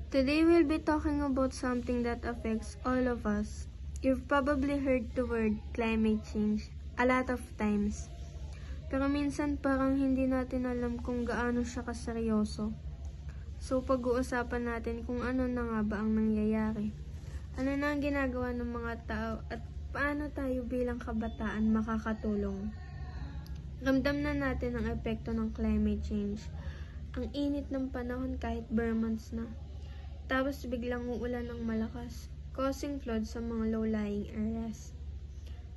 Today we'll be talking about something that affects all of us. You've probably heard the word climate change a lot of times. Pero minsan parang hindi natin alam kung gaano siya kaseryoso. So pag-uusapan natin kung ano na nga ba ang nangyayari. Ano na ang ginagawa ng mga tao at paano tayo bilang kabataan makakatulong. Ramdam na natin ang epekto ng climate change. Ang init ng panahon kahit bare months na. Tapos biglang uulan ng malakas, causing floods sa mga low-lying areas.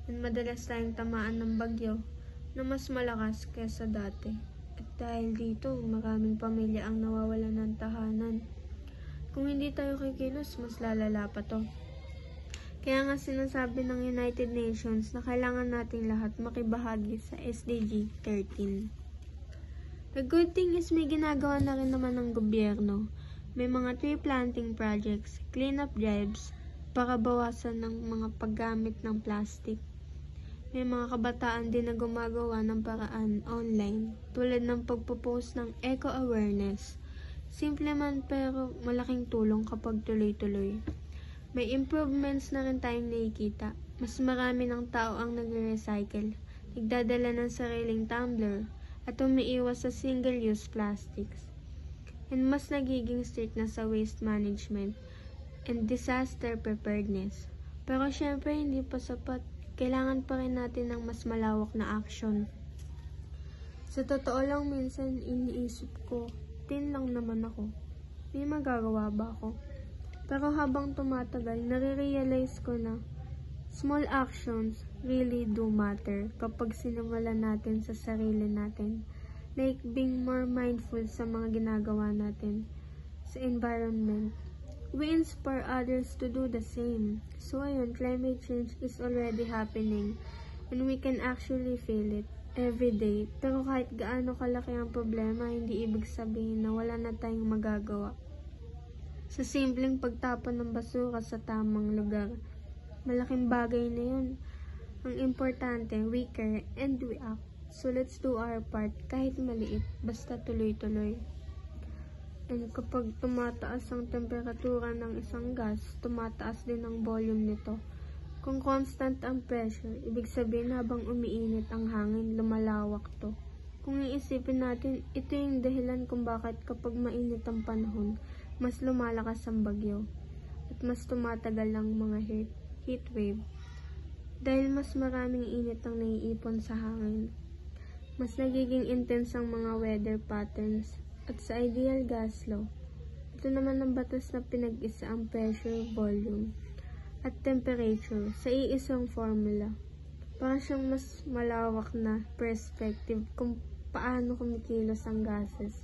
And madalas tayong tamaan ng bagyo na mas malakas kaysa dati. At dahil dito, maraming pamilya ang nawawalan ng tahanan. Kung hindi tayo kikilos, mas lalala pa to. Kaya nga sinasabi ng United Nations na kailangan nating lahat makibahagi sa SDG 13. The good thing is may ginagawa na rin naman ng gobyerno. May mga tree planting projects, cleanup drives, para bawasan ng mga paggamit ng plastic. May mga kabataan din na gumagawa ng paraan online, tulad ng pagpo-post ng eco-awareness. Simple man pero malaking tulong kapag tuloy-tuloy. May improvements na rin tayong nakikita. Mas marami ng tao ang nagre-recycle, nagdadala ng sariling tumbler, at umiiwas sa single-use plastics. And mas nagiging strict na sa waste management and disaster preparedness. Pero syempre hindi pa sapat. Kailangan pa rin natin ng mas malawak na action. Sa totoo lang minsan iniisip ko, teen lang naman ako. May magagawa ba ako? Pero habang tumatagal, nare-realize ko na small actions really do matter kapag sinimulan natin sa sarili natin. Like being more mindful sa mga ginagawa natin sa environment. We inspire others to do the same. So ayun, climate change is already happening and we can actually feel it every day. Pero kahit gaano kalaki ang problema, hindi ibig sabihin na wala na tayong magagawa. Sa simpleng pagtapon ng basura sa tamang lugar, malaking bagay na yun. Ang importante, we care and we act. So let's do our part kahit maliit, basta tuloy-tuloy. And kapag tumataas ang temperatura ng isang gas, tumataas din ang volume nito. Kung constant ang pressure, ibig sabihin habang umiinit ang hangin, lumalawak to. Kung iisipin natin, ito yung dahilan kung bakit kapag mainit ang panahon, mas lumalakas ang bagyo. At mas tumatagal ang mga heat wave. Dahil mas maraming init ang naiipon sa hangin. Mas nagiging intense ang mga weather patterns. At sa ideal gas law, ito naman ang batas na pinag-isa ang pressure, volume, at temperature sa iisang formula. Para siyang mas malawak na perspective kung paano kumikilos ang gases.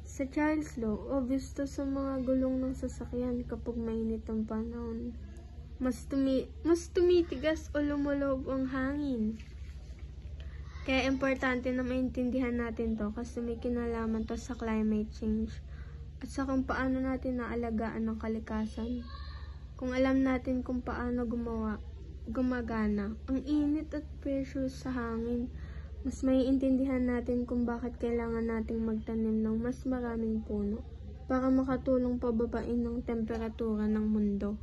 Sa Charles law, obvious to sa mga gulong ng sasakyan kapag mainit ang panahon. Mas tumitigas o lumulog ang hangin. Kaya importante na maintindihan natin to kasi may kinalaman to sa climate change at sa kung paano natin naalagaan ang kalikasan. Kung alam natin kung paano gumagana ang init at pressure sa hangin, mas maiintindihan natin kung bakit kailangan nating magtanim ng mas maraming puno para makatulong pababain ng temperatura ng mundo.